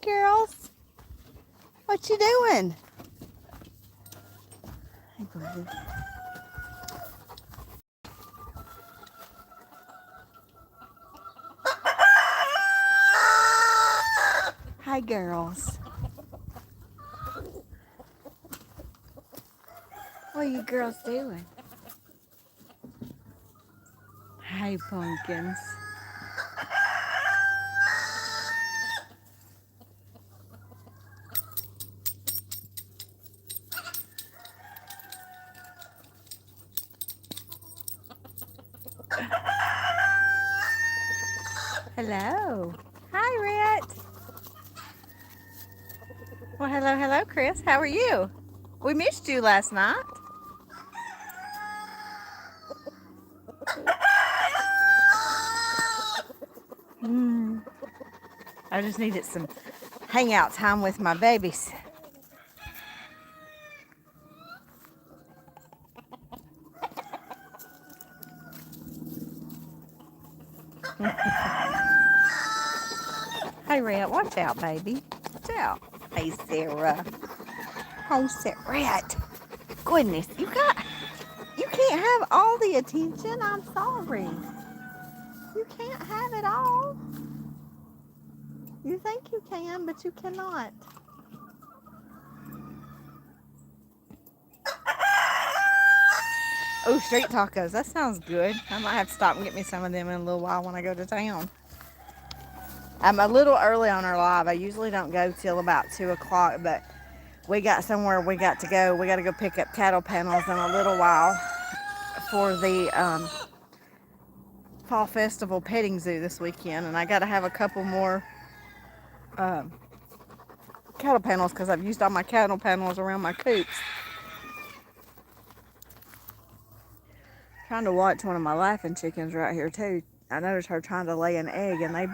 girls. What you doing? Hey, buddy. Hi, girls. What are you girls doing? Hi, pumpkins. Hello. Hi, Rhett. Well, hello, Chris. How are you? We missed you last night. I just needed some hangout time with my babies. Hey, Rhett, watch out, baby. Watch out. Hey, Sarah. Hey, Sarah. Rhett. Goodness, you can't have all the attention. I'm sorry. You can't have it all. You think you can, but you cannot. Oh, street tacos. That sounds good. I might have to stop and get me some of them in a little while when I go to town. I'm a little early on our live. I usually don't go till about 2 o'clock, but we got somewhere we got to go. We got to go pick up cattle panels in a little while for the Fall Festival petting zoo this weekend, and I got to have a couple more cattle panels because I've used all my cattle panels around my coops. Trying to watch one of my laughing chickens right here too. I noticed her trying to lay an egg, and they've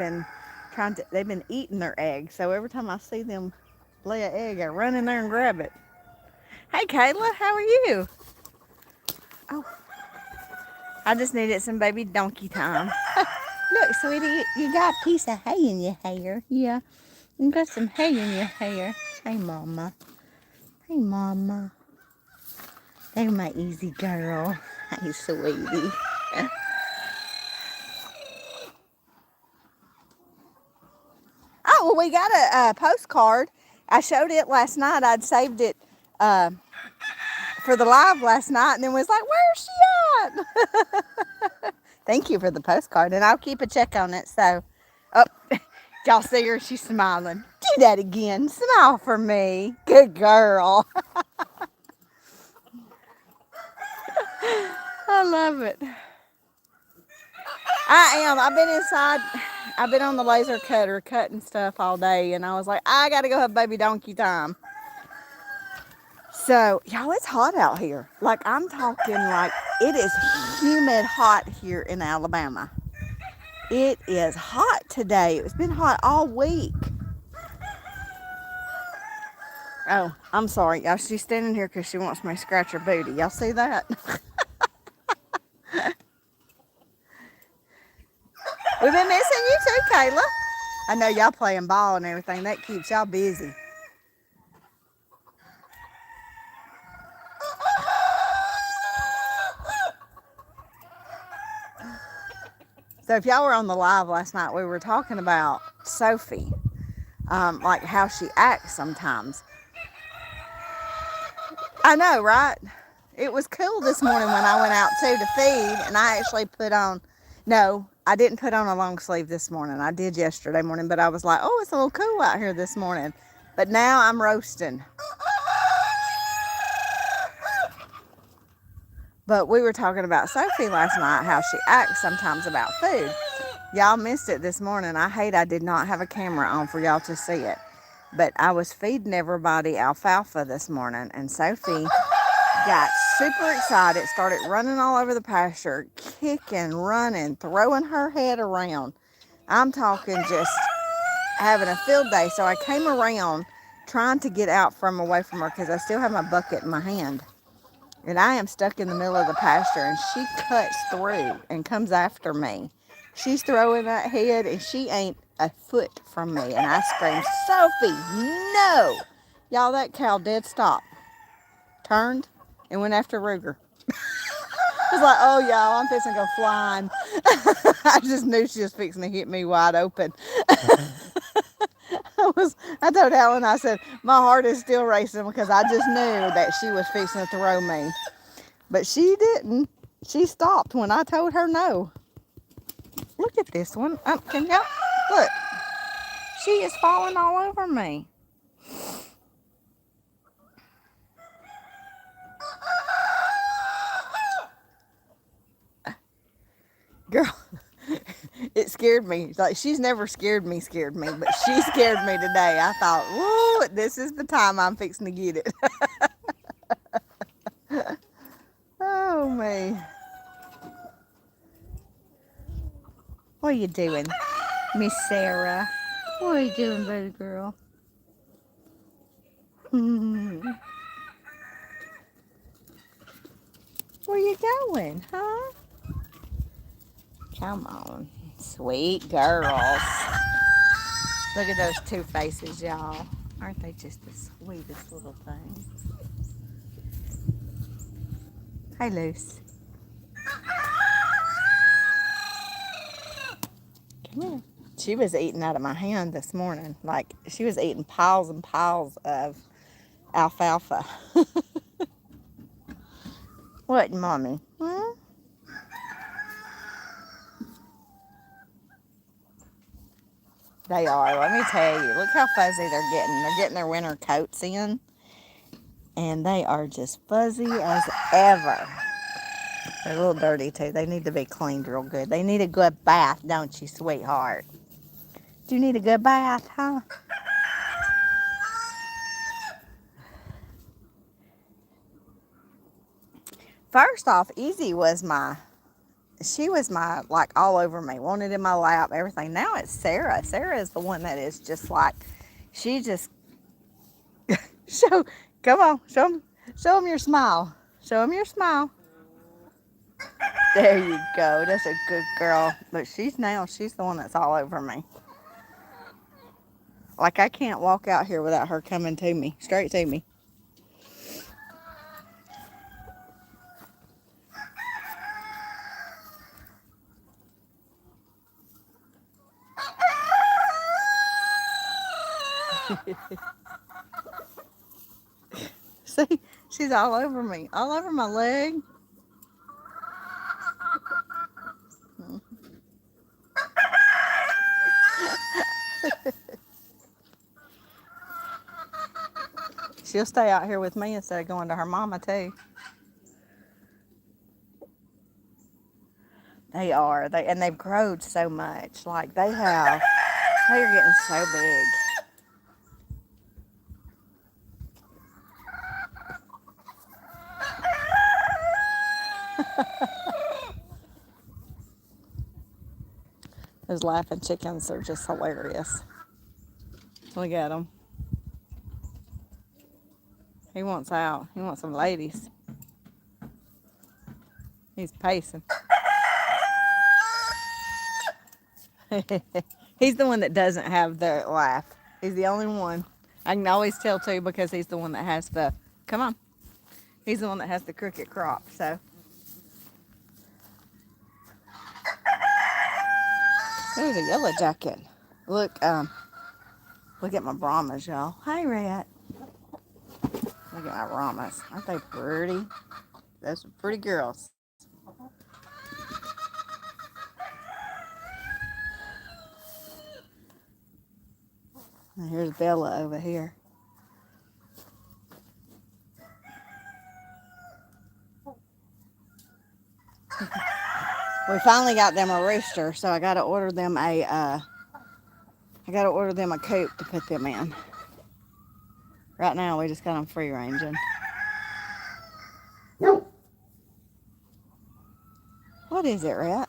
been eating their egg. So every time I see them lay an egg, I run in there and grab it. Hey, Kayla, how are you? Oh, I just needed some baby donkey time. Look, sweetie, you got a piece of hay in your hair. Yeah, you got some hay in your hair. Hey, mama. Hey, mama. They're my easy girl. Hey, sweetie. Oh, well, we got a postcard. I showed it last night. I'd saved it for the live last night, and then was like, where's she at? Thank you for the postcard, and I'll keep a check on it. So, oh, y'all see her? She's smiling. Do that again. Smile for me. Good girl. I love it. I am. I've been inside. I've been on the laser cutter cutting stuff all day, and I was like, I got to go have baby donkey time. So, y'all, it's hot out here. Like, I'm talking like it is humid hot here in Alabama. It is hot today. It's been hot all week. Oh, I'm sorry. Y'all, she's standing here because she wants me to scratch her booty. Y'all see that? We've been missing you too, Kayla. I know y'all playing ball and everything. That keeps y'all busy. So if y'all were on the live last night, we were talking about Sophie, like how she acts sometimes. I know, right? It was cool this morning when I went out too to feed, and I actually put on, no, I didn't put on a long sleeve this morning. I did yesterday morning, but I was like, oh, it's a little cool out here this morning. But now I'm roasting. But we were talking about Sophie last night, how she acts sometimes about food. Y'all missed it this morning. I did not have a camera on for y'all to see it. But I was feeding everybody alfalfa this morning, and Sophie got super excited, started running all over the pasture, kicking, running, throwing her head around. I'm talking just having a field day. So I came around trying to get out from away from her because I still have my bucket in my hand. And I am stuck in the middle of the pasture, and she cuts through and comes after me. She's throwing that head, and she ain't a foot from me, and I screamed, Sophie, no! Y'all, that cow dead stopped, turned, and went after Ruger. I was like, oh, y'all, I'm fixing to go flying. I just knew she was fixing to hit me wide open. I told Alan, I said, my heart is still racing because I just knew that she was fixing to throw me. But she didn't. She stopped when I told her no. Look at this one. Can y'all look? She is falling all over me. Girl, it scared me. Like, she's never scared me, but she scared me today. I thought, whoa, this is the time I'm fixing to get it. Oh, me. What are you doing, Miss Sarah? What are you doing, baby girl? Where you going, huh? Come on, sweet girls. Look at those two faces, y'all. Aren't they just the sweetest little things? Hey, Luce. Come here. She was eating out of my hand this morning. Like, she was eating piles and piles of alfalfa. What, Mommy? Hmm? They are. Let me tell you. Look how fuzzy they're getting. They're getting their winter coats in. And they are just fuzzy as ever. They're a little dirty, too. They need to be cleaned real good. They need a good bath, don't you, sweetheart? Do you need a good bath, huh? First off, Easy was she was like, all over me, wanted in my lap, everything. Now it's Sarah. Sarah is the one that is just like, she just, come on, show them your smile. Show them your smile. There you go. That's a good girl. But she's the one that's all over me. Like, I can't walk out here without her coming to me, straight to me. See, she's all over me, all over my leg. She'll stay out here with me instead of going to her mama, too. They are. And they've grown so much. Like, they are getting so big. Those laughing chickens are just hilarious. Look at him. He wants out. He wants some ladies. He's pacing. He's the one that doesn't have the laugh. He's the only one. I can always tell, too, because he's the one that has the, come on. He's the one that has the crooked crop, so. There's a yellow jacket. Look at my Brahmas, y'all. Hey, Rat. Look at my Brahmas. Aren't they pretty? Those are pretty girls. And here's Bella over here. We finally got them a rooster, so I gotta order them a coop to put them in. Right now we just got them free ranging. What is it, Rat?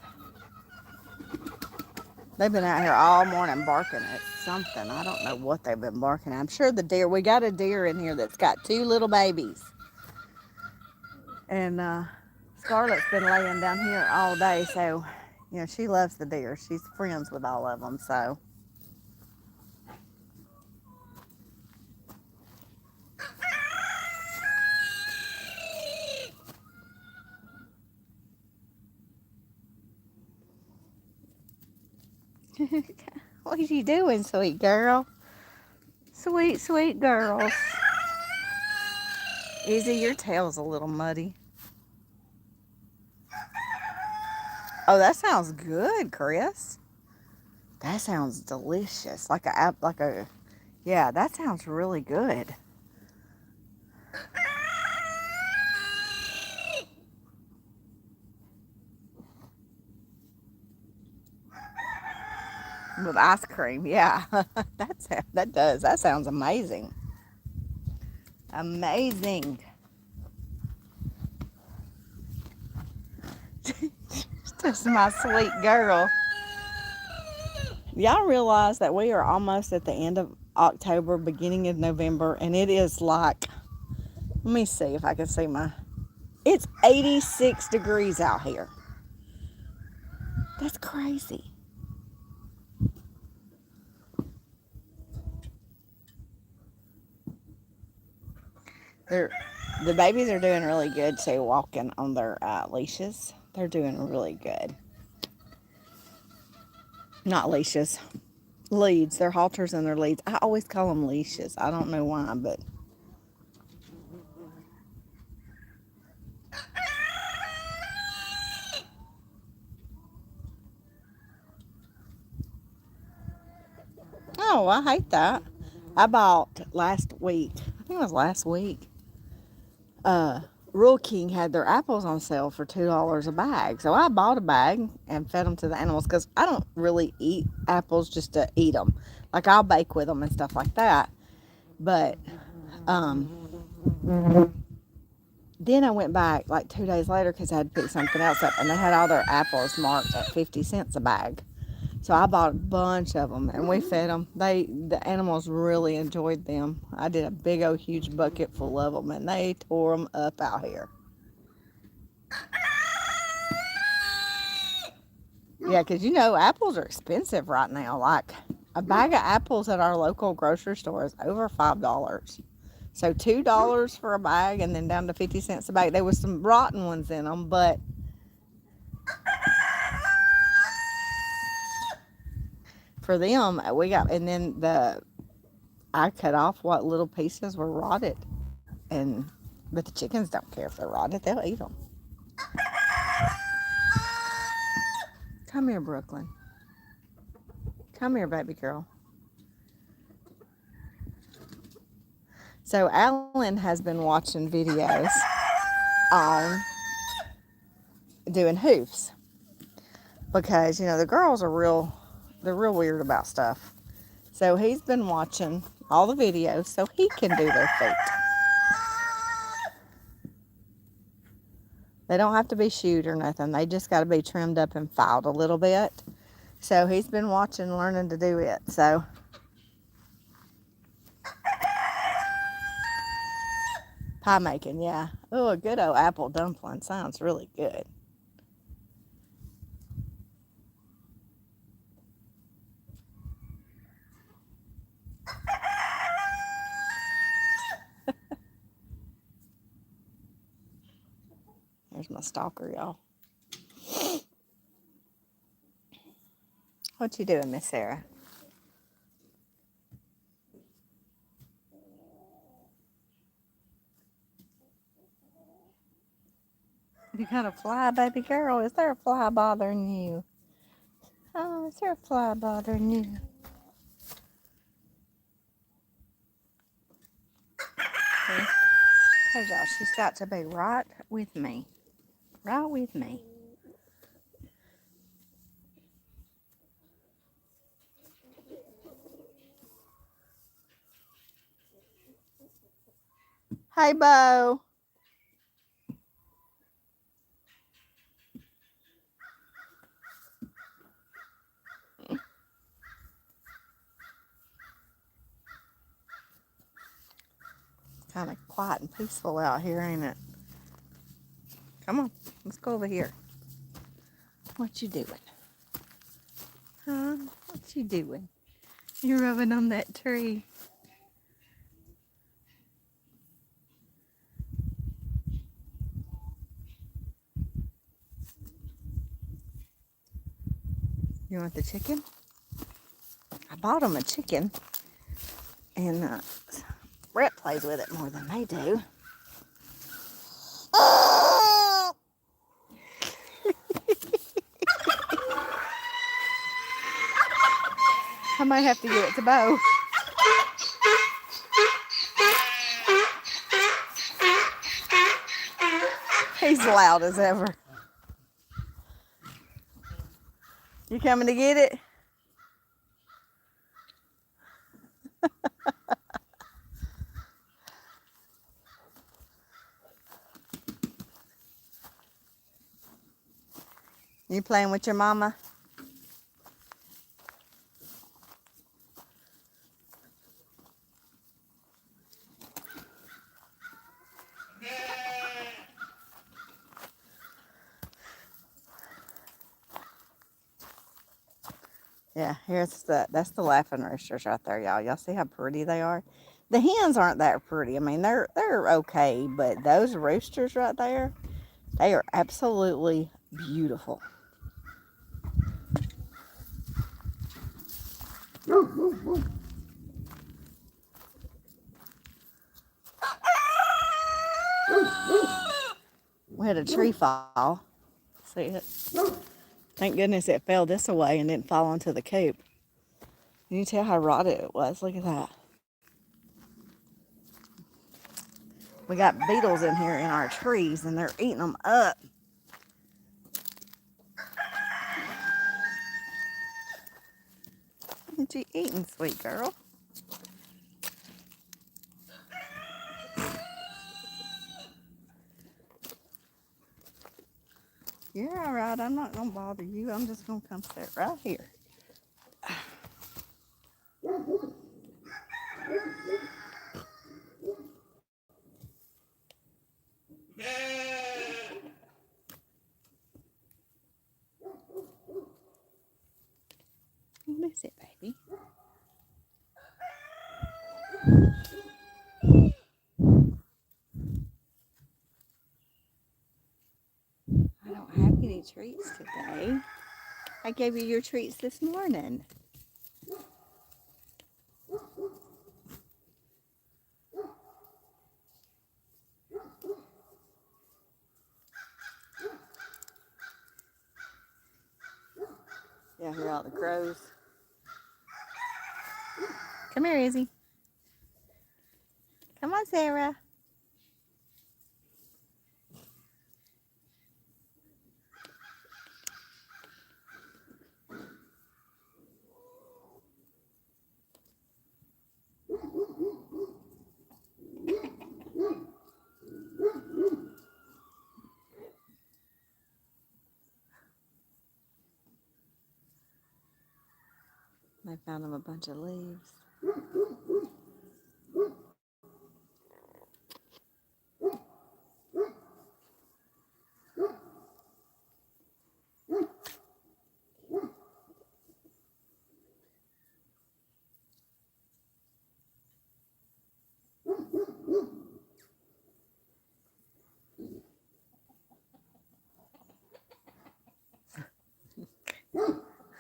They've been out here all morning barking at something. I don't know what they've been barking at. I'm sure the deer, we got a deer in here that's got 2 little babies. And Scarlett's been laying down here all day, so, you know, she loves the deer. She's friends with all of them, so. What are you doing, sweet girl? Sweet, sweet girls. Izzy, your tail's a little muddy. Oh, that sounds good, Chris. That sounds delicious. Yeah, that sounds really good. With ice cream, yeah. That sounds amazing. Amazing. Just my sweet girl. Y'all realize that we are almost at the end of October, beginning of November, and it is like, let me see if I can see it's 86 degrees out here. That's crazy. They're, the babies are doing really good too, walking on their leashes. They're doing really good. Not leashes, leads. They're halters and their leads. I always call them leashes. I don't know why, but oh, I hate that. I bought last week. I think it was last week. Rural King had their apples on sale for $2 a bag. So I bought a bag and fed them to the animals because I don't really eat apples just to eat them. Like I'll bake with them and stuff like that. But then I went back like 2 days later because I had picked something else up and they had all their apples marked at 50 cents a bag. So I bought a bunch of them and we fed them. The animals really enjoyed them. I did a big old huge bucket full of them and they tore them up out here. Yeah, because you know apples are expensive right now. Like a bag of apples at our local grocery store is over $5. So $2 for a bag and then down to 50 cents a bag. There was some rotten ones in them, but for them we got, and then I cut off what little pieces were rotted, but the chickens don't care if they're rotted, they'll eat them. Come here, Brooklyn. Come here, baby girl. So Alan has been watching videos on doing hoofs because, you know, the girls are they're real weird about stuff. So he's been watching all the videos so he can do their feet. They don't have to be shoed or nothing. They just got to be trimmed up and filed a little bit. So he's been watching, learning to do it. So pie making, yeah. Oh, a good old apple dumpling sounds really good. There's my stalker, y'all. What you doing, Miss Sarah? You got a fly, baby girl? Is there a fly bothering you? Oh, is there a fly bothering you? See? Told y'all she's got to be right with me. Right with me. Hey, Bo. Kind of quiet and peaceful out here, ain't it? Come on, let's go over here. What you doing? Huh? What you doing? You're rubbing on that tree. You want the chicken? bought them a chicken, and Brett plays with it more than they do. I might have to give it to Bo. He's loud as ever. You coming to get it? You playing with your mama? Yeah, that's the laughing roosters right there, y'all. Y'all see how pretty they are? The hens aren't that pretty. I mean, they're okay, but those roosters right there, they are absolutely beautiful. We had a tree fall. See it? Thank goodness it fell this way and didn't fall onto the coop. Can you tell how rotted it was? Look at that. We got beetles in here in our trees and they're eating them up. What you eating, sweet girl? You're all right. I'm not going to bother you. I'm just going to come sit right here. Miss it, baby. I don't have any treats today. I gave you your treats this morning. Yeah, hear all the crows. Come here, Izzy. Come on, Sarah. I found him a bunch of leaves.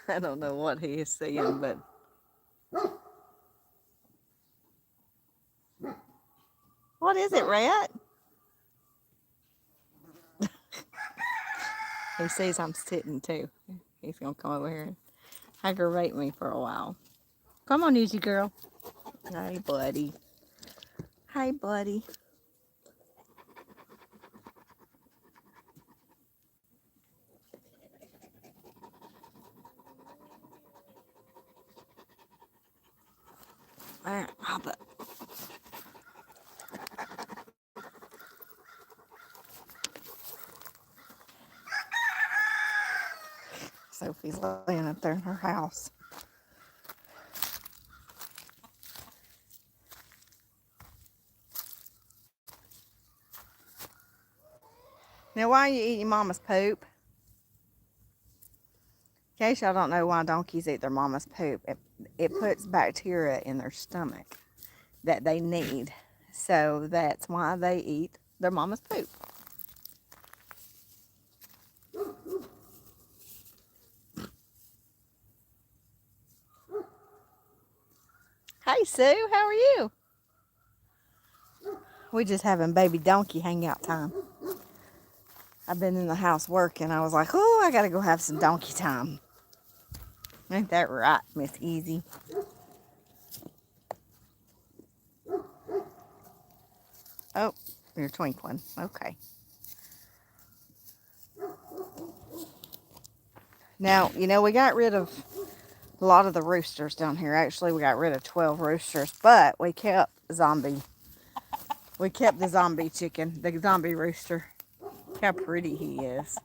I don't know what he is seeing, but what is it, Rat? He sees I'm sitting too. He's gonna come over here and aggravate me for a while. Come on, Izzy girl. Hey, buddy. Hey, buddy. There, hop up. Sophie's laying up there in her house. Now, why are you eating mama's poop? In case y'all don't know why donkeys eat their mama's poop, it puts bacteria in their stomach that they need. So that's why they eat their mama's poop. Hey, Sue, how are you? We just having baby donkey hangout time. I've been in the house working. I was like, oh, I gotta go have some donkey time. Ain't that right, Miss Easy? Oh, you're twinkling. Okay. Now, we got rid of a lot of the roosters down here. Actually, we got rid of 12 roosters, but we kept zombie. We kept the zombie chicken, the zombie rooster. Look how pretty he is.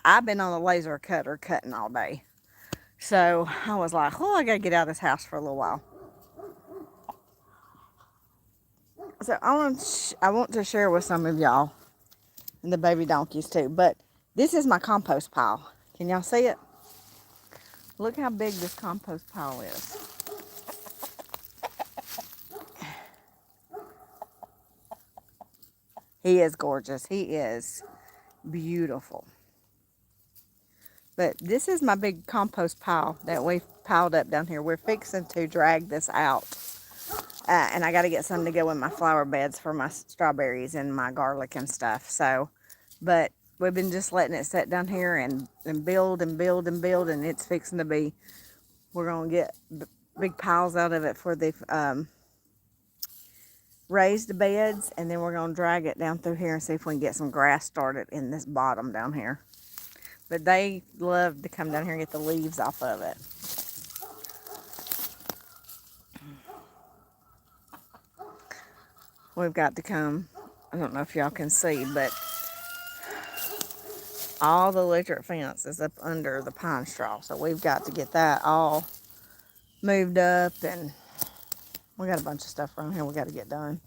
I've been on the laser cutter cutting all day. So I was like, oh, I got to get out of this house for a little while. So I want to share with some of y'all and the baby donkeys too. But this is my compost pile. Can y'all see it? Look how big this compost pile is. He is gorgeous. He is beautiful. But this is my big compost pile that we've piled up down here. We're fixing to drag this out. And I got to get some to go in my flower beds for my strawberries and my garlic and stuff. So, but we've been just letting it sit down here and build and build and build. And it's fixing to be, we're going to get big piles out of it for the raised beds. And then we're going to drag it down through here and see if we can get some grass started in this bottom down here. But they love to come down here and get the leaves off of it. We've got to come, I don't know if y'all can see, but all the electric fence is up under the pine straw. So we've got to get that all moved up, and we got a bunch of stuff around here we got to get done.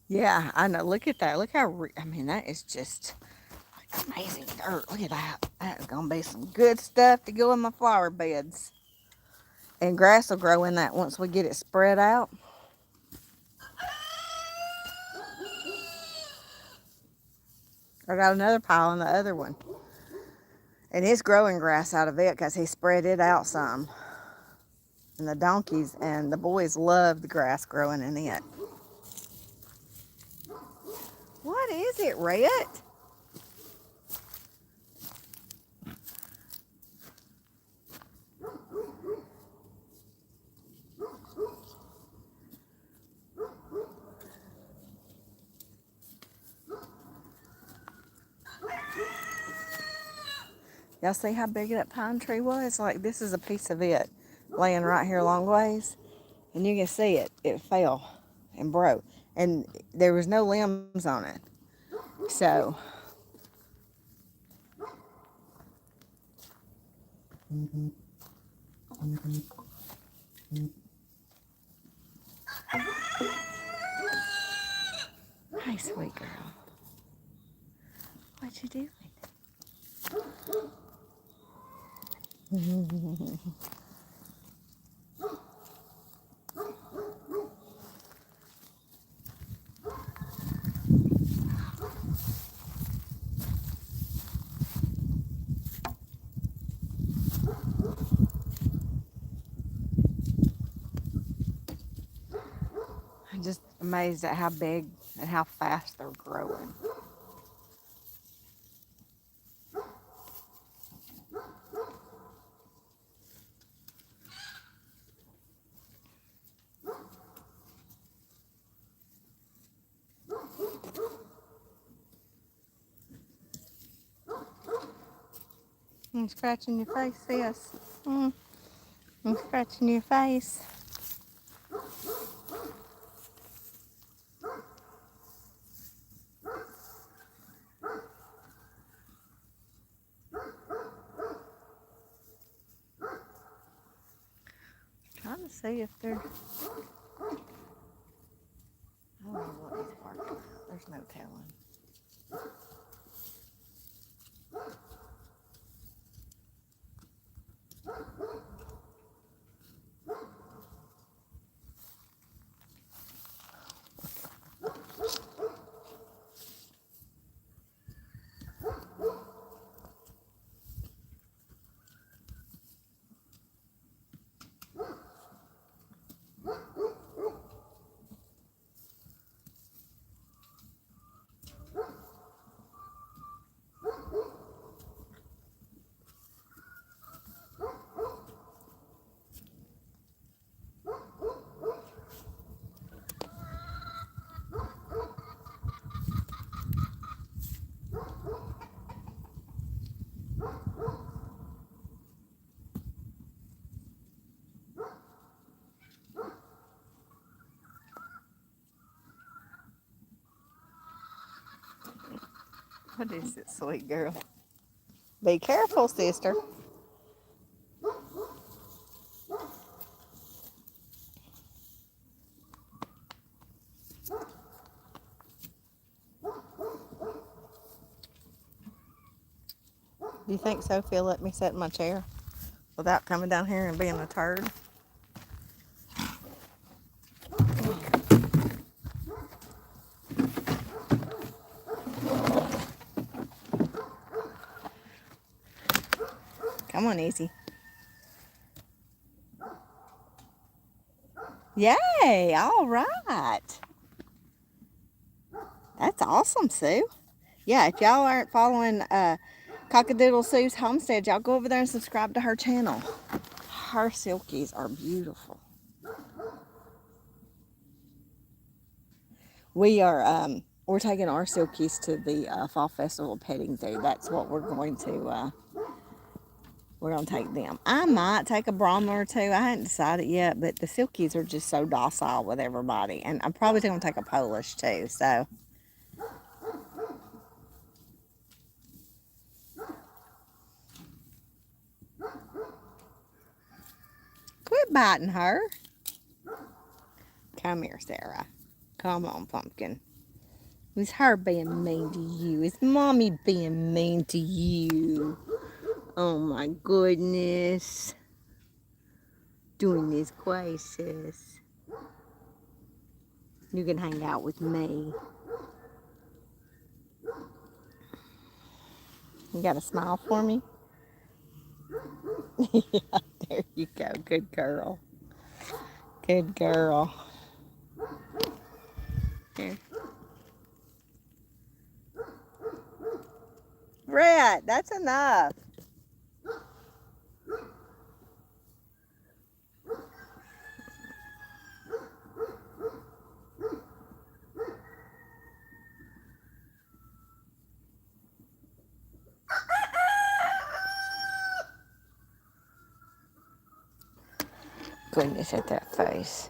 Yeah, I know. Look at that. Look how, I mean, that is just amazing dirt. Look at that. That is going to be some good stuff to go in my flower beds. And grass will grow in that once we get it spread out. I got another pile in the other one. And it's growing grass out of it because he spread it out some. And the donkeys and the boys love the grass growing in it. What is it, Rhett? Y'all see how big that pine tree was? Like, this is a piece of it laying right here long ways. And you can see it. It fell and broke. And there was no limbs on it. So, hey, sweet girl. What you doing? I'm just amazed at how big and how fast they're growing. I'm scratching your face, sis. I'm scratching your face. Trying to see if they're... I don't know what he's barking at. There's no telling. What is it, sweet girl? Be careful, sister. Do you think Sophie will let me sit in my chair without coming down here and being a turd? Come on, Easy. Yay! All right. That's awesome, Sue. Yeah, if y'all aren't following Cockadoodle Sue's Homestead, y'all go over there and subscribe to her channel. Her silkies are beautiful. We're taking our silkies to the Fall Festival petting zoo. That's what we're going to take them. I might take a Brahma or two. I hadn't decided yet, but the silkies are just so docile with everybody. And I'm probably going to take a Polish too, so. Quit biting her. Come here, Sarah. Come on, Pumpkin. Is her being mean to you? Is Mommy being mean to you? Oh my goodness. Doing this crisis. You can hang out with me. You got a smile for me? Yeah, there you go. Good girl. Good girl. Here. Brett, that's enough. Goodness at that face.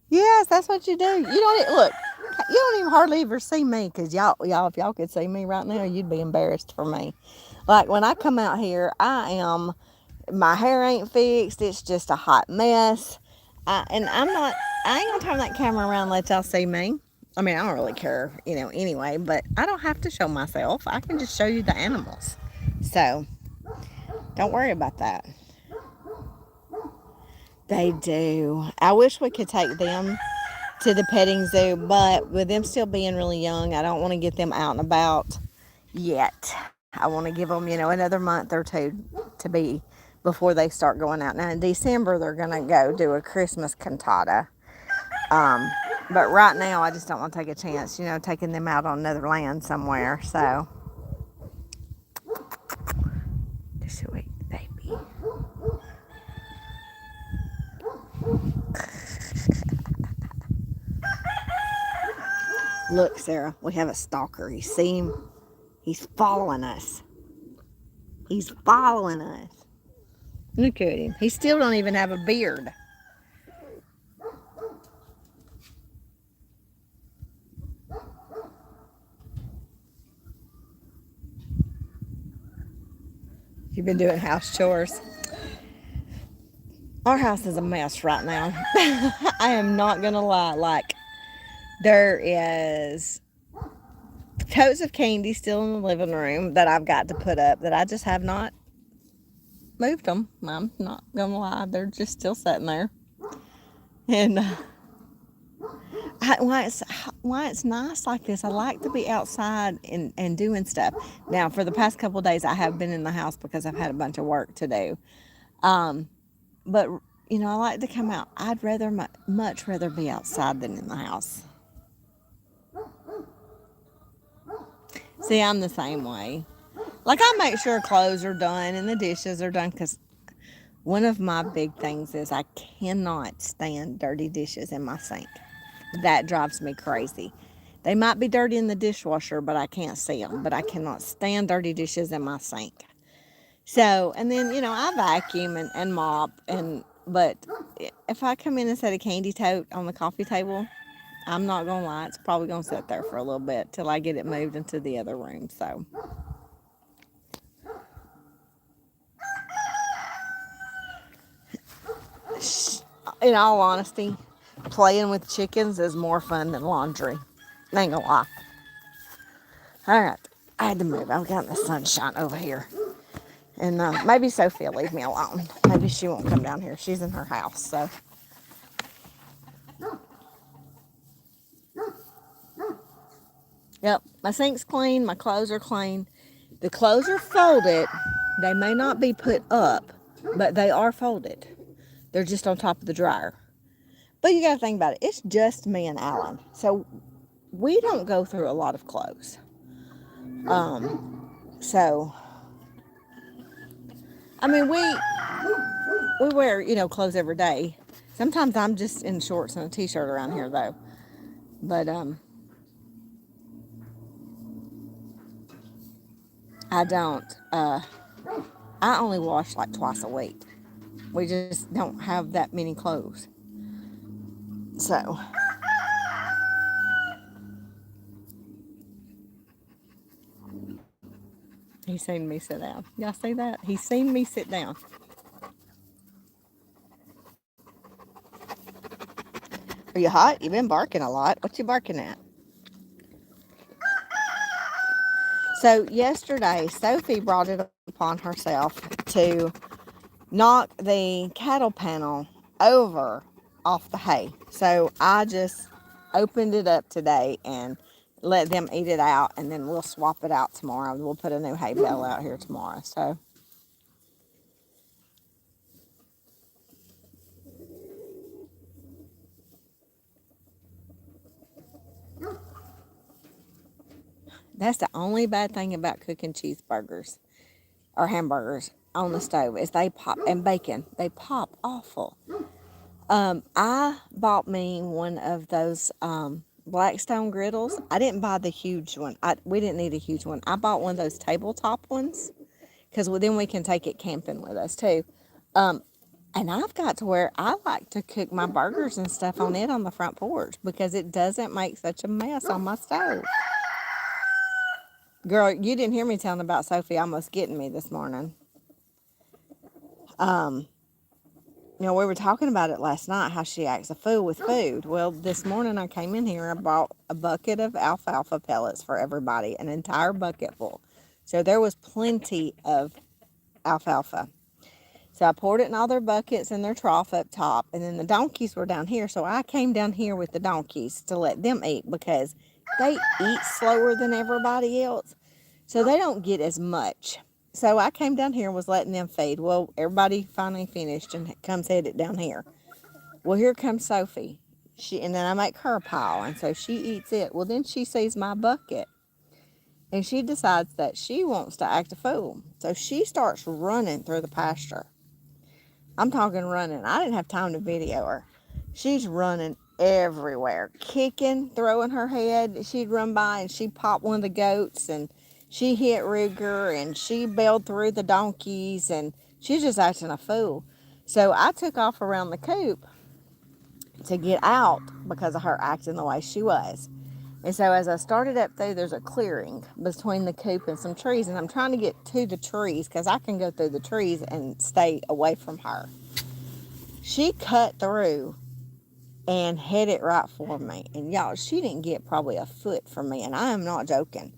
Yes, that's what you do. You don't look. You don't even hardly ever see me, because y'all, if y'all could see me right now, you'd be embarrassed for me. Like when I come out here, my hair ain't fixed. It's just a hot mess. And I ain't gonna turn that camera around and let y'all see me. I mean, I don't really care, anyway, but I don't have to show myself. I can just show you the animals. So, don't worry about that. They do. I wish we could take them to the petting zoo, but with them still being really young, I don't want to get them out and about yet. I want to give them, another month or two to be before they start going out. Now in December, they're going to go do a Christmas cantata. But right now, I just don't want to take a chance, taking them out on another land somewhere. So, sweet baby. Look, Sarah, we have a stalker. You see him? He's following us. He's following us. Look at him. He still don't even have a beard. You've been doing house chores. Our house is a mess right now. I am not going to lie. Like, there is totes of candy still in the living room that I've got to put up that I just have not moved them. I'm not going to lie. They're just still sitting there. And why it's nice like this, I like to be outside and doing stuff. Now, for the past couple of days, I have been in the house because I've had a bunch of work to do. But, I like to come out. I'd much rather be outside than in the house. See, I'm the same way. Like, I make sure clothes are done and the dishes are done, because one of my big things is I cannot stand dirty dishes in my sink. That drives me crazy. They might be dirty in the dishwasher, but I can't see them. But I cannot stand dirty dishes in my sink. So, and then, I vacuum and mop. But if I come in and set a candy tote on the coffee table, I'm not going to lie. It's probably going to sit there for a little bit till I get it moved into the other room. So, in all honesty, playing with chickens is more fun than laundry. I ain't going to lie. All right. I had to move. I've got the sunshine over here. And maybe Sophie will leave me alone. Maybe she won't come down here. She's in her house. So, yep. My sink's clean. My clothes are clean. The clothes are folded. They may not be put up, but they are folded. They're just on top of the dryer. But you got to think about it. It's just me and Alan. So we don't go through a lot of clothes. So, I mean, we wear, clothes every day. Sometimes I'm just in shorts and a t-shirt around here, though. But, I don't, I only wash like twice a week. We just don't have that many clothes. So, he's seen me sit down. Y'all see that? He's seen me sit down. Are you hot? You've been barking a lot. What you barking at? So yesterday, Sophie brought it upon herself to knock the cattle panel over off the hay. So I just opened it up today and let them eat it out, and then we'll swap it out tomorrow. We'll put a new hay bale out here tomorrow. So that's the only bad thing about cooking cheeseburgers or hamburgers on the stove is they pop, and bacon. They pop awful. I bought me one of those Blackstone griddles. I didn't buy the huge one. We didn't need a huge one. I bought one of those tabletop ones because then we can take it camping with us too. And I've got to where I like to cook my burgers and stuff on it on the front porch because it doesn't make such a mess on my stove. Girl, you didn't hear me telling about Sophie almost getting me this morning. We were talking about it last night, how she acts a fool with food. Well, this morning I came in here and bought a bucket of alfalfa pellets for everybody, an entire bucket full. So there was plenty of alfalfa. So I poured it in all their buckets and their trough up top, and then the donkeys were down here. So I came down here with the donkeys to let them eat because they eat slower than everybody else. So they don't get as much. So I came down here and was letting them feed. Well, everybody finally finished and comes headed down here. Well, here comes Sophie. And then I make her a pile, and so she eats it. Well, then she sees my bucket, and she decides that she wants to act a fool. So she starts running through the pasture. I'm talking running. I didn't have time to video her. She's running everywhere, kicking, throwing her head. She'd run by and she'd pop one of the goats, and she hit Ruger, and she bailed through the donkeys, and she's just acting a fool. So I took off around the coop to get out because of her acting the way she was. And so as I started up through, there's a clearing between the coop and some trees, and I'm trying to get to the trees because I can go through the trees and stay away from her. She cut through and headed right for me. And y'all, she didn't get probably a foot from me, and I am not joking.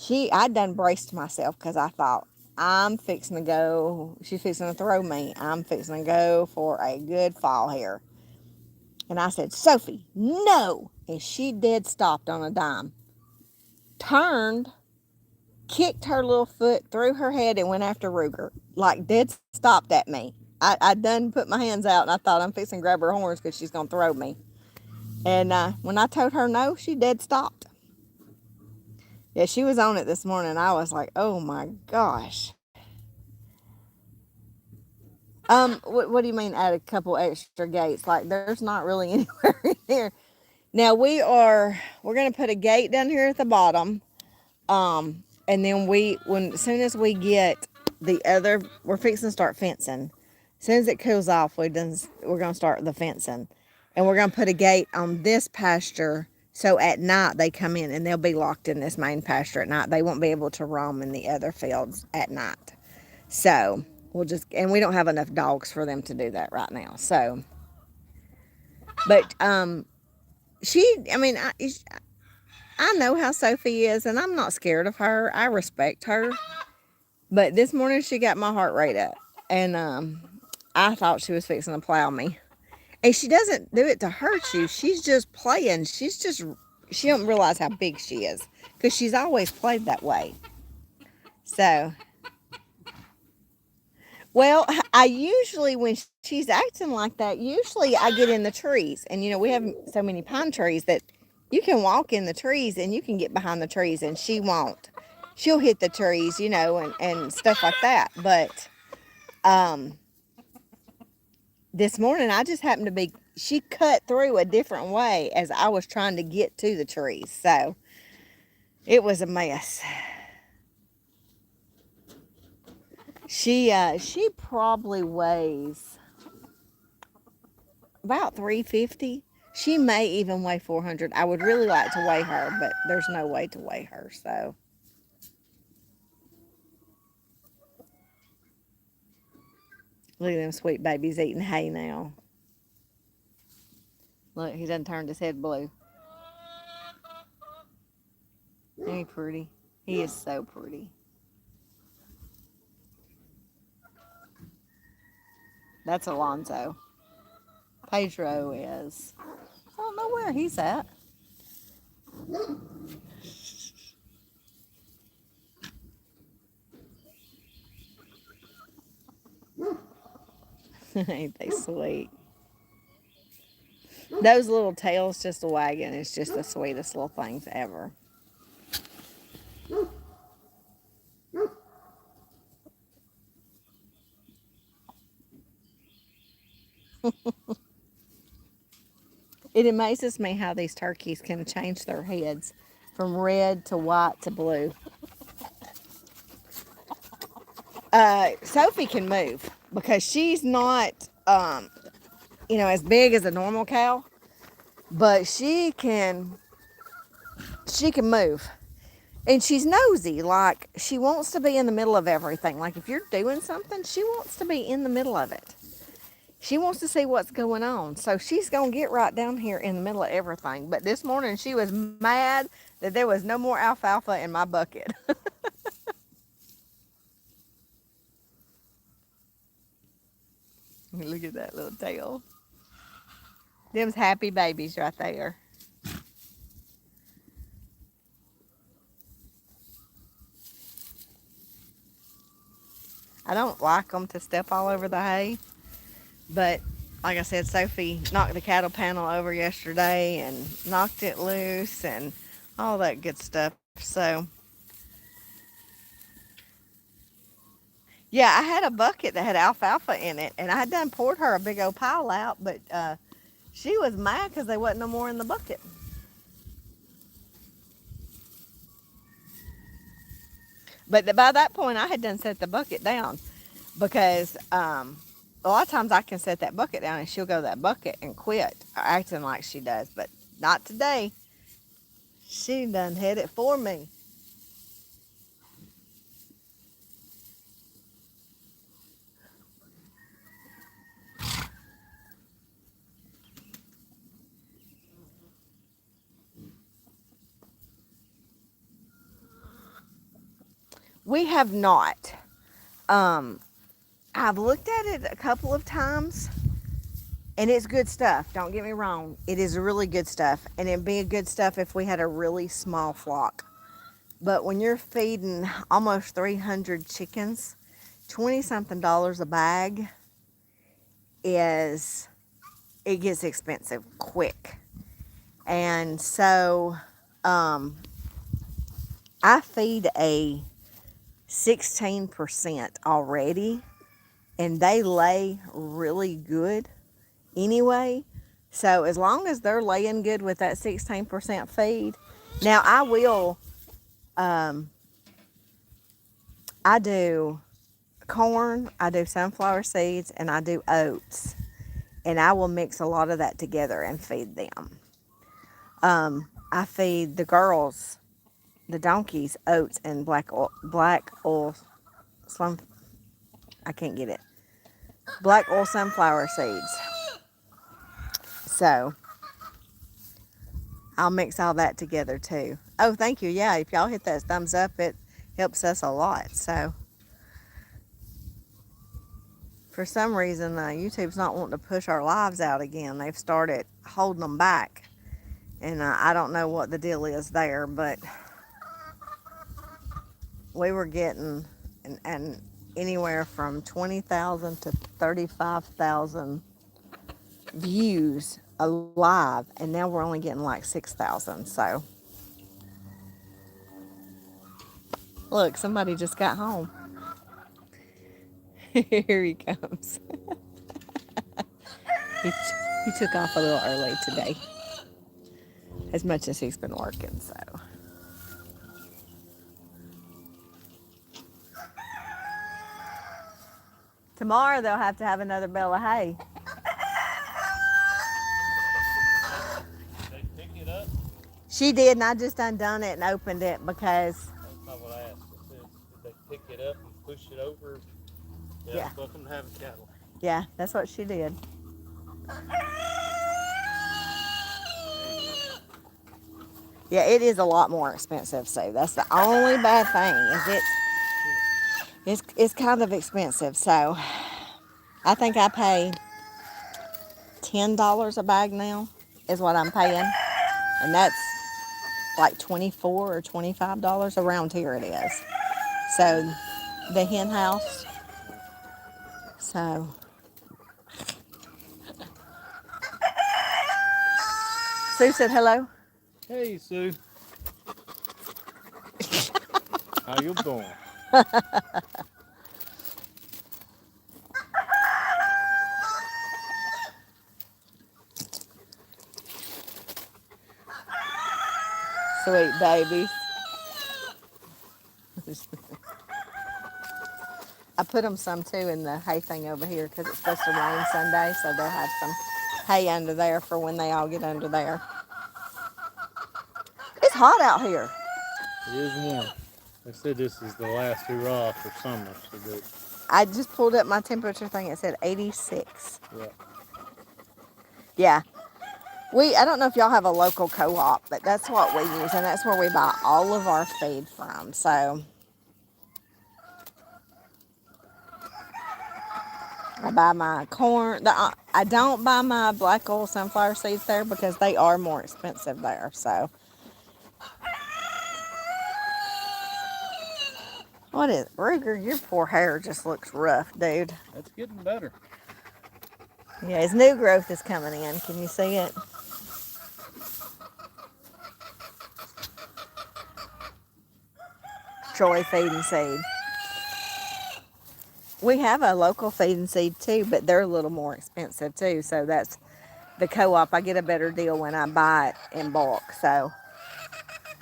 I done braced myself because I thought, I'm fixing to go, she's fixing to throw me. I'm fixing to go for a good fall here. And I said, Sophie, no. And she dead stopped on a dime. Turned, kicked her little foot through her head and went after Ruger. Like dead stopped at me. I done put my hands out and I thought I'm fixing to grab her horns because she's going to throw me. And when I told her no, she dead stopped. Yeah, she was on it this morning. I was like, oh my gosh. What do you mean add a couple extra gates? Like there's not really anywhere in here. Now we're gonna put a gate down here at the bottom. And then as soon as we get we're fixing to start fencing. As soon as it cools off, we're gonna start the fencing. And we're going to put a gate on this pasture so at night they come in and they'll be locked in this main pasture at night. They won't be able to roam in the other fields at night. So and we don't have enough dogs for them to do that right now. So, but I mean, I know how Sophie is, and I'm not scared of her. I respect her. But this morning she got my heart rate up, and I thought she was fixing to plow me. And she doesn't do it to hurt you. She's just playing. She don't realize how big she is because she's always played that way. So, well, I usually, when she's acting like that, usually I get in the trees. And, we have so many pine trees that you can walk in the trees and you can get behind the trees and she won't. She'll hit the trees, and stuff like that. But this morning I just happened to she cut through a different way as I was trying to get to the trees. So it was a mess. She probably weighs about 350. She may even weigh 400. I would really like to weigh her, but there's no way to weigh her. So look at them sweet babies eating hay now. Look, he done turned his head blue. Ain't he pretty? He is so pretty. That's Alonzo. Pedro is. I don't know where he's at. Ain't they sweet? Those little tails just a wagging is just the sweetest little things ever. It amazes me how these turkeys can change their heads from red to white to blue. Sophie can move because she's not, as big as a normal cow, but she can move. And she's nosy, like she wants to be in the middle of everything. Like if you're doing something, she wants to be in the middle of it. She wants to see what's going on. So she's going to get right down here in the middle of everything. But this morning she was mad that there was no more alfalfa in my bucket. Look at that little tail. Them's happy babies right there. I don't like them to step all over the hay. But like I said, Sophie knocked the cattle panel over yesterday and knocked it loose and all that good stuff. So, yeah, I had a bucket that had alfalfa in it, and I had done poured her a big old pile out, but she was mad because there wasn't no more in the bucket. But by that point, I had done set the bucket down because a lot of times I can set that bucket down and she'll go to that bucket and quit acting like she does, but not today. She done had it for me. We have not. I've looked at it a couple of times, and it's good stuff. Don't get me wrong. It is really good stuff, and it'd be good stuff if we had a really small flock. But when you're feeding almost 300 chickens, 20-something dollars a bag it gets expensive quick. And so I feed a 16% already, and they lay really good anyway. So as long as they're laying good with that 16% feed, now I do corn, I do sunflower seeds, and I do oats. and I will mix a lot of that together and feed them. I feed the girls, the donkeys, oats and black oil sun. I can't get it. Black oil sunflower seeds. So I'll mix all that together too. Oh, thank you. Yeah, if y'all hit that thumbs up, it helps us a lot. So for some reason, YouTube's not wanting to push our lives out again. They've started holding them back. And I don't know what the deal is there, but we were getting and anywhere from 20,000 to 35,000 views alive, and now we're only getting like 6,000. So look, somebody just got home. Here he comes. he, he took off a little early today, as much as he's been working. So tomorrow they'll have to have another bale of hay. They pick it up? She did, and I just undone it and opened it because. That's not what I asked. I said, did they pick it up and push it over? Yeah. Welcome to having cattle. Yeah, that's what she did. Yeah, it is a lot more expensive, so that's the only bad thing is it's kind of expensive. So I think I pay $10 a bag now is what I'm paying, and that's like $24 or $25 around here it is. So the hen house. So Sue said hello. Hey, Sue. How you doing? Sweet babies. I put them some too in the hay thing over here because it's supposed to rain Sunday, so they'll have some hay under there for when they all get under there. It's hot out here. It is warm. They said this is the last hurrah for summer. So I just pulled up my temperature thing. It said 86. yeah. Yeah. I don't know if y'all have a local co-op, but that's what we use, and that's where we buy all of our feed from. So I buy my corn. I don't buy my black oil sunflower seeds there because they are more expensive there. So what is it? Ruger, your poor hair just looks rough, dude. That's getting better. Yeah, his new growth is coming in. Can you see it? Troy Feed and Seed. We have a local feed and seed too, but they're a little more expensive too. So that's the co-op. I get a better deal when I buy it in bulk. So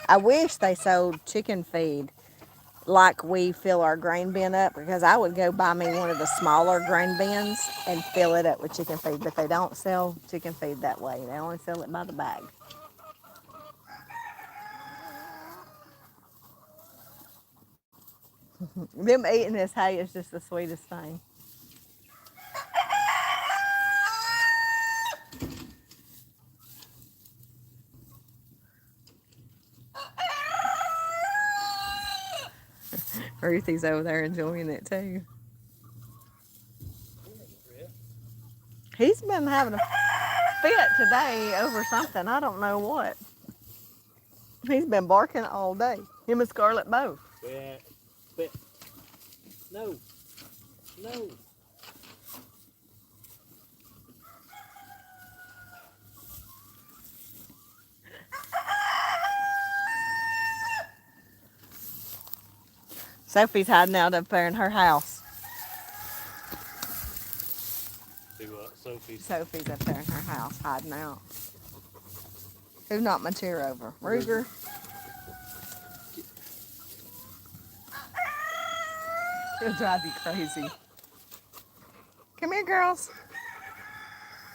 I wish they sold chicken feed like we fill our grain bin up, because I would go buy me one of the smaller grain bins and fill it up with chicken feed, but they don't sell chicken feed that way. They only sell it by the bag. Them eating this hay is just the sweetest thing. Ruthie's over there enjoying it too. He's been having a fit today over something. I don't know what. He's been barking all day. Him and Scarlett both. But no. No. Sophie's hiding out up there in her house. See what? Sophie's up there in her house hiding out. Who knocked my chair over? Ruger? He'll drive you crazy. Come here, girls.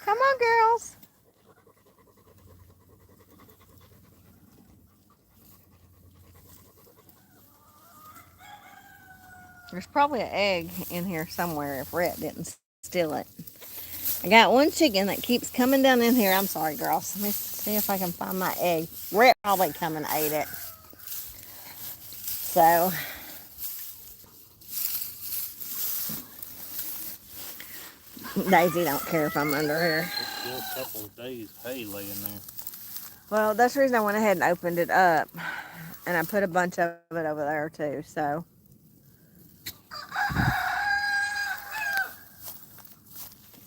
Come on, girls. There's probably an egg in here somewhere if Rhett didn't steal it. I got one chicken that keeps coming down in here. I'm sorry, girls. Let me see if I can find my egg. Rhett probably come and ate it. So, Daisy don't care if I'm under here. There's still a couple of days hay laying there. Well, that's the reason I went ahead and opened it up. And I put a bunch of it over there too. So,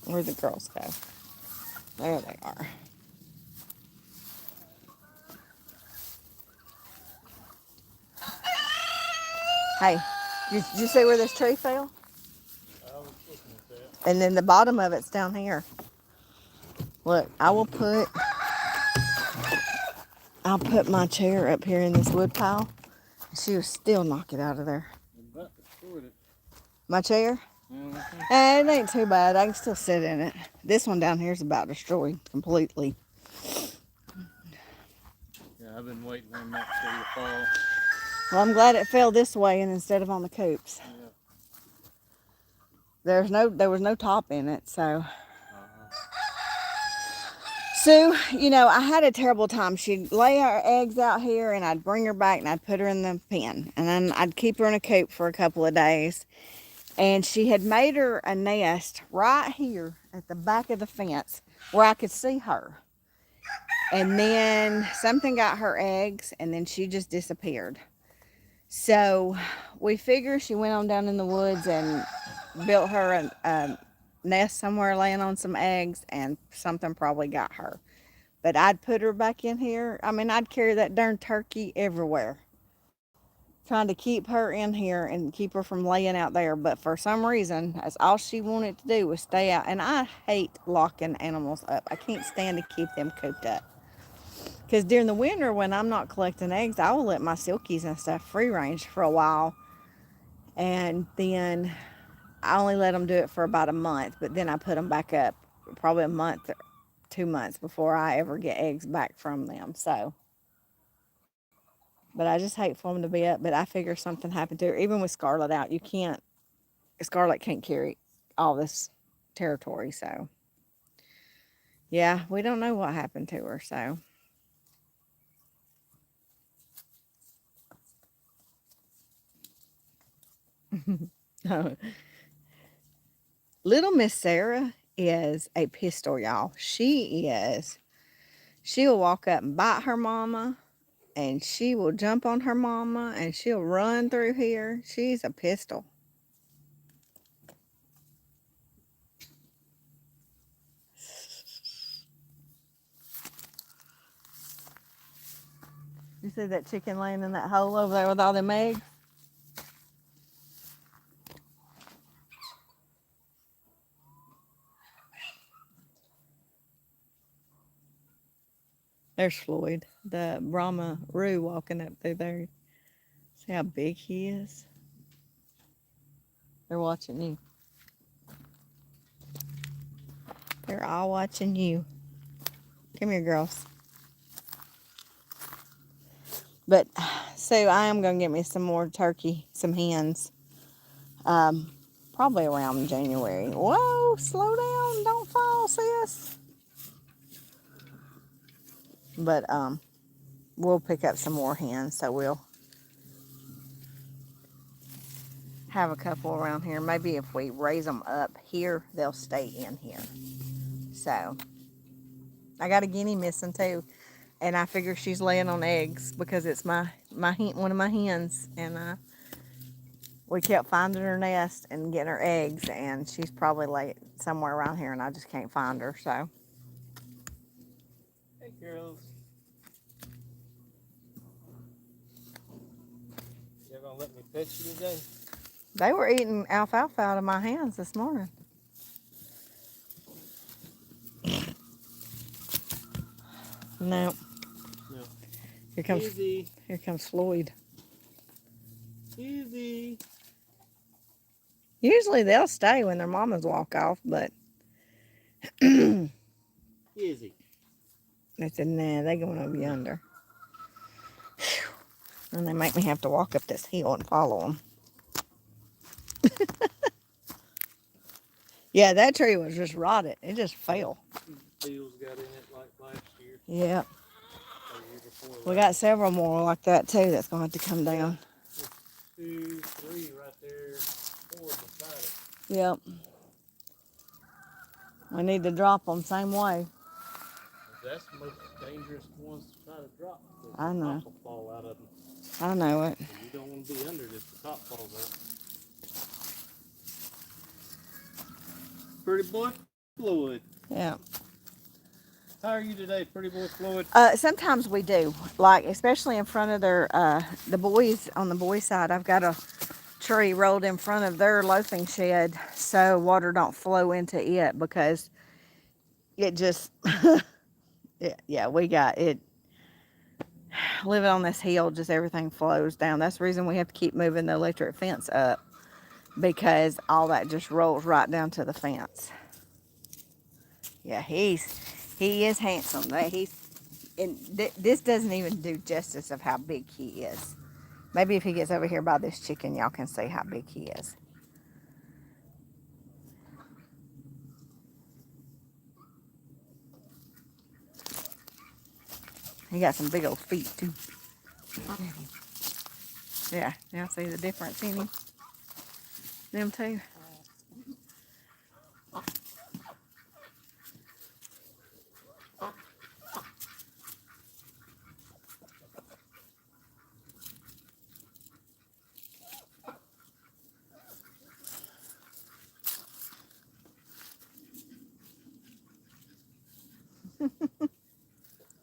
where'd the girls go? There they are. Hey, did you see where this tree fell? I was looking at that. And then the bottom of it's down here. Look, I'll put my chair up here in this wood pile. She will still knock it out of there. They about destroyed it. My chair? Mm-hmm. It ain't too bad. I can still sit in it. This one down here is about destroyed completely. Yeah, I've been waiting on that tree to fall. Well, I'm glad it fell this way and instead of on the coops. Yeah. There was no top in it, so. Uh-huh. So, I had a terrible time. She'd lay her eggs out here and I'd bring her back and I'd put her in the pen. And then I'd keep her in a coop for a couple of days. And she had made her a nest right here at the back of the fence where I could see her. And then something got her eggs and then she just disappeared. So we figure she went on down in the woods and built her a nest somewhere laying on some eggs and something probably got her. But I'd put her back in here. I mean, I'd carry that darn turkey everywhere. Trying to keep her in here and keep her from laying out there. But for some reason, that's all she wanted to do was stay out. And I hate locking animals up. I can't stand to keep them cooped up. Because during the winter, when I'm not collecting eggs, I will let my silkies and stuff free range for a while. And then I only let them do it for about a month. But then I put them back up probably a month or 2 months before I ever get eggs back from them. So, but I just hate for them to be up. But I figure something happened to her. Even with Scarlet out, Scarlet can't carry all this territory. So, yeah, we don't know what happened to her. So. Little Miss Sarah is a pistol, y'all. She is. She'll walk up and bite her mama, and she will jump on her mama, and she'll run through here. She's a pistol. You see that chicken laying in that hole over there with all them eggs? There's Floyd, the Brahma Roo walking up through there. See how big he is? They're watching you. They're all watching you. Come here, girls. But, so I am going to get me some more turkey, some hens. Probably around January. Whoa, slow down. Don't fall, sis. But, we'll pick up some more hens, so we'll have a couple around here. Maybe if we raise them up here, they'll stay in here. So, I got a guinea missing too. And I figure she's laying on eggs because it's one of my hens. And we kept finding her nest and getting her eggs, and she's probably laid somewhere around here, and I just can't find her. So, Hey, girls. Y'all gonna let me pet you today? they were eating alfalfa out of my hands this morning. No. No. Here comes Floyd. Easy. Usually they'll stay when their mamas walk off, but Is he? They said, nah, they going over yonder. And they make me have to walk up this hill and follow them. Yeah, that tree was just rotted. It just fell. Beals got in it like last year. Yeah. Or the year before We that. got several more like that too that's going to have to come down. There's 2, 3 right there. 4 beside it. Yep. We need to drop them same way. That's the most dangerous ones to try to drop. I The know. top will fall out of them. I know it. And you don't want to be under it if the top falls out. Pretty boy Floyd. Yeah. How are you today, pretty boy Floyd? Sometimes we do, like especially in front of their the boys on the boys' side. I've got a tree rolled in front of their loafing shed so water don't flow into it because it just yeah we got it living on this hill. Just everything flows down. That's the reason we have to keep moving the electric fence up because all that just rolls right down to the fence. Yeah, he is handsome. And this doesn't even do justice of how big he is. Maybe if he gets over here by this chicken, y'all can see how big he is. He got some big old feet too. Yeah, y'all see the difference in him? Them two.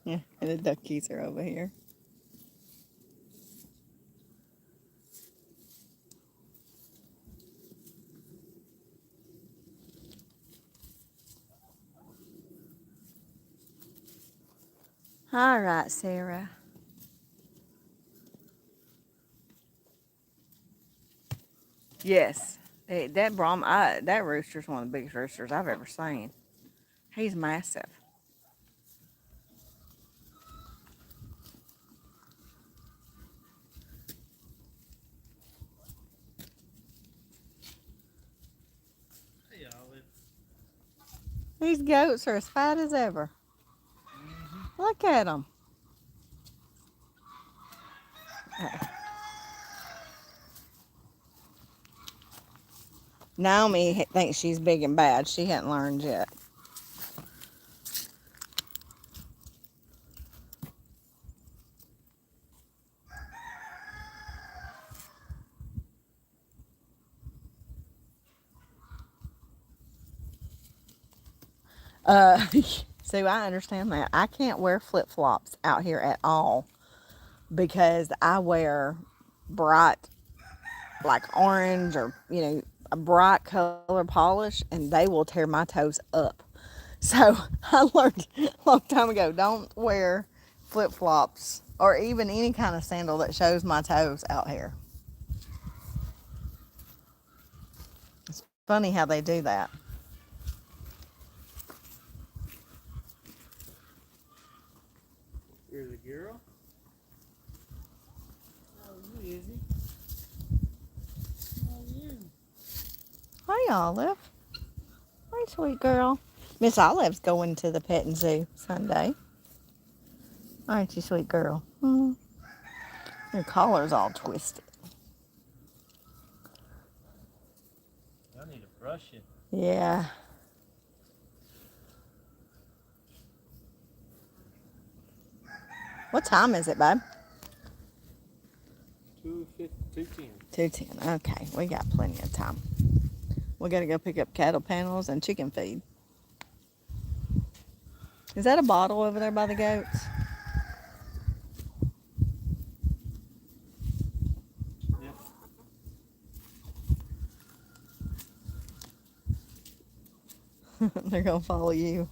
Yeah, and the duckies are over here. All right, Sarah. Yes, that rooster's one of the biggest roosters I've ever seen. He's massive. Hey, Olive. These goats are as fat as ever. Look at them. Naomi thinks she's big and bad. She hadn't learned yet. So I understand that. I can't wear flip flops out here at all because I wear bright, like orange or, a bright color polish, and they will tear my toes up. So I learned a long time ago, don't wear flip flops or even any kind of sandal that shows my toes out here. It's funny how they do that. Here's a girl. How are you, Izzy? How are you? Hi, Olive. Hi, sweet girl. Miss Olive's going to the petting zoo Sunday. Aren't you, sweet girl? Hmm. Your collar's all twisted. I need to brush it. Yeah. What time is it, babe? 2:10. 2:10. Okay, we got plenty of time. We got to go pick up cattle panels and chicken feed. Is that a bottle over there by the goats? Yep. They're going to follow you.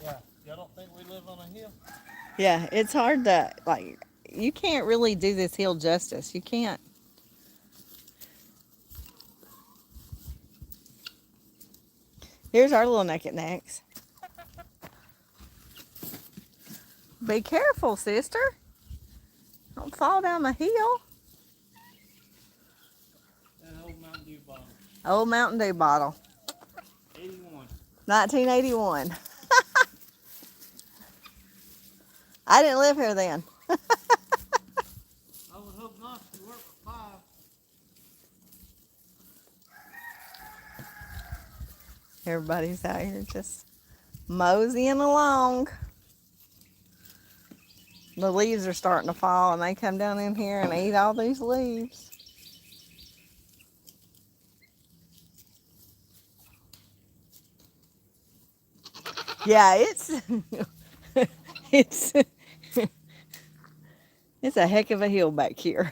Yeah. Y'all don't think we live on a hill? Yeah, it's hard to, you can't really do this hill justice. You can't. Here's our little neck at necks. Be careful, sister. Don't fall down the hill. That old Mountain Dew bottle. Old Mountain Dew bottle. 81. 1981. I didn't live here then. I would hope not. You work for 5. Everybody's out here just moseying along. The leaves are starting to fall and they come down in here and eat all these leaves. Yeah, it's it's a heck of a hill back here.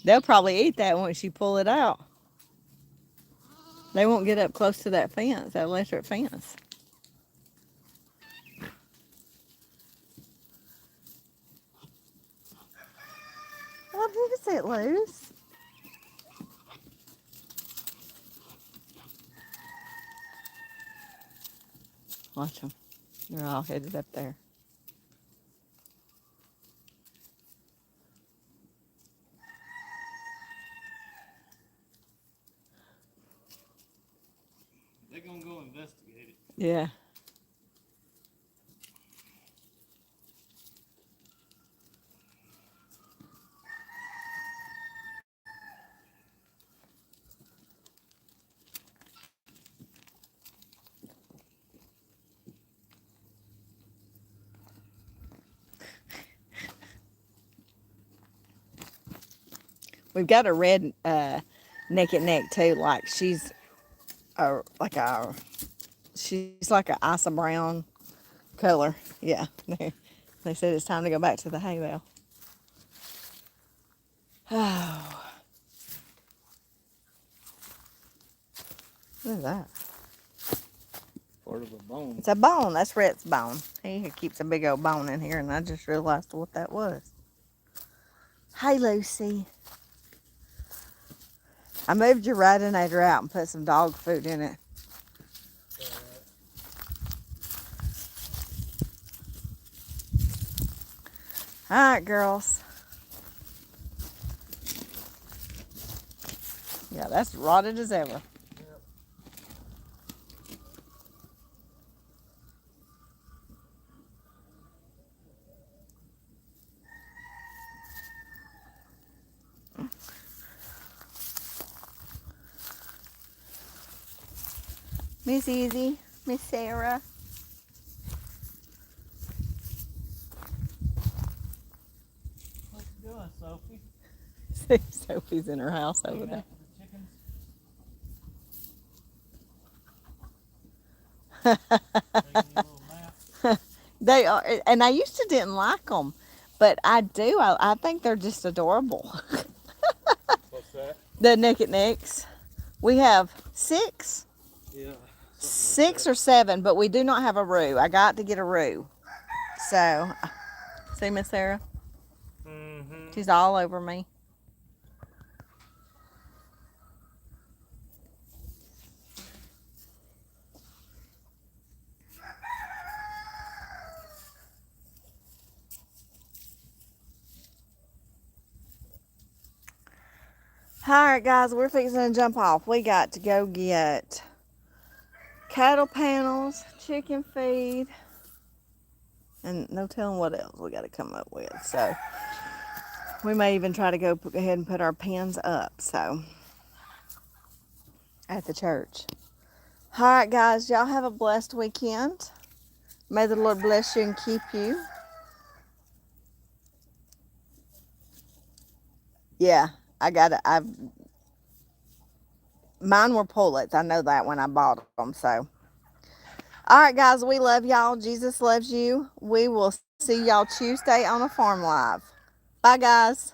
They'll probably eat that once you pull it out. They won't get up close to that fence, that electric fence. What is it, Luz? Watch them. They're all headed up there. They're going to go investigate it. Yeah. We've got a red naked neck too. Like she's she's like a ice brown color. Yeah. They said it's time to go back to the hay bale. Oh, what is that? Part of a bone. It's a bone. That's Rhett's bone. He keeps a big old bone in here, and I just realized what that was. Hey, Lucy. I moved your radinator out and put some dog food in it. All right, girls. Yeah, that's rotted as ever. Miss Easy, Miss Sarah. What you doing, Sophie? Sophie's in her house over there. They are, and I used to didn't like them, but I do. I think they're just adorable. What's that? The naked necks. We have 6. Yeah. 6 or 7, but we do not have a roux. I got to get a roux. So, see Miss Sarah? Mm-hmm. She's all over me. Alright guys, we're fixing to jump off. We got to go get cattle panels, chicken feed, and no telling what else we got to come up with. So we may even try to go ahead and put our pens up. So at the church. Alright guys, y'all have a blessed weekend. May the Lord bless you and keep you. Yeah, mine were pullets. I know that when I bought them. So, all right, guys, we love y'all. Jesus loves you. We will see y'all Tuesday on a Farm Live. Bye, guys.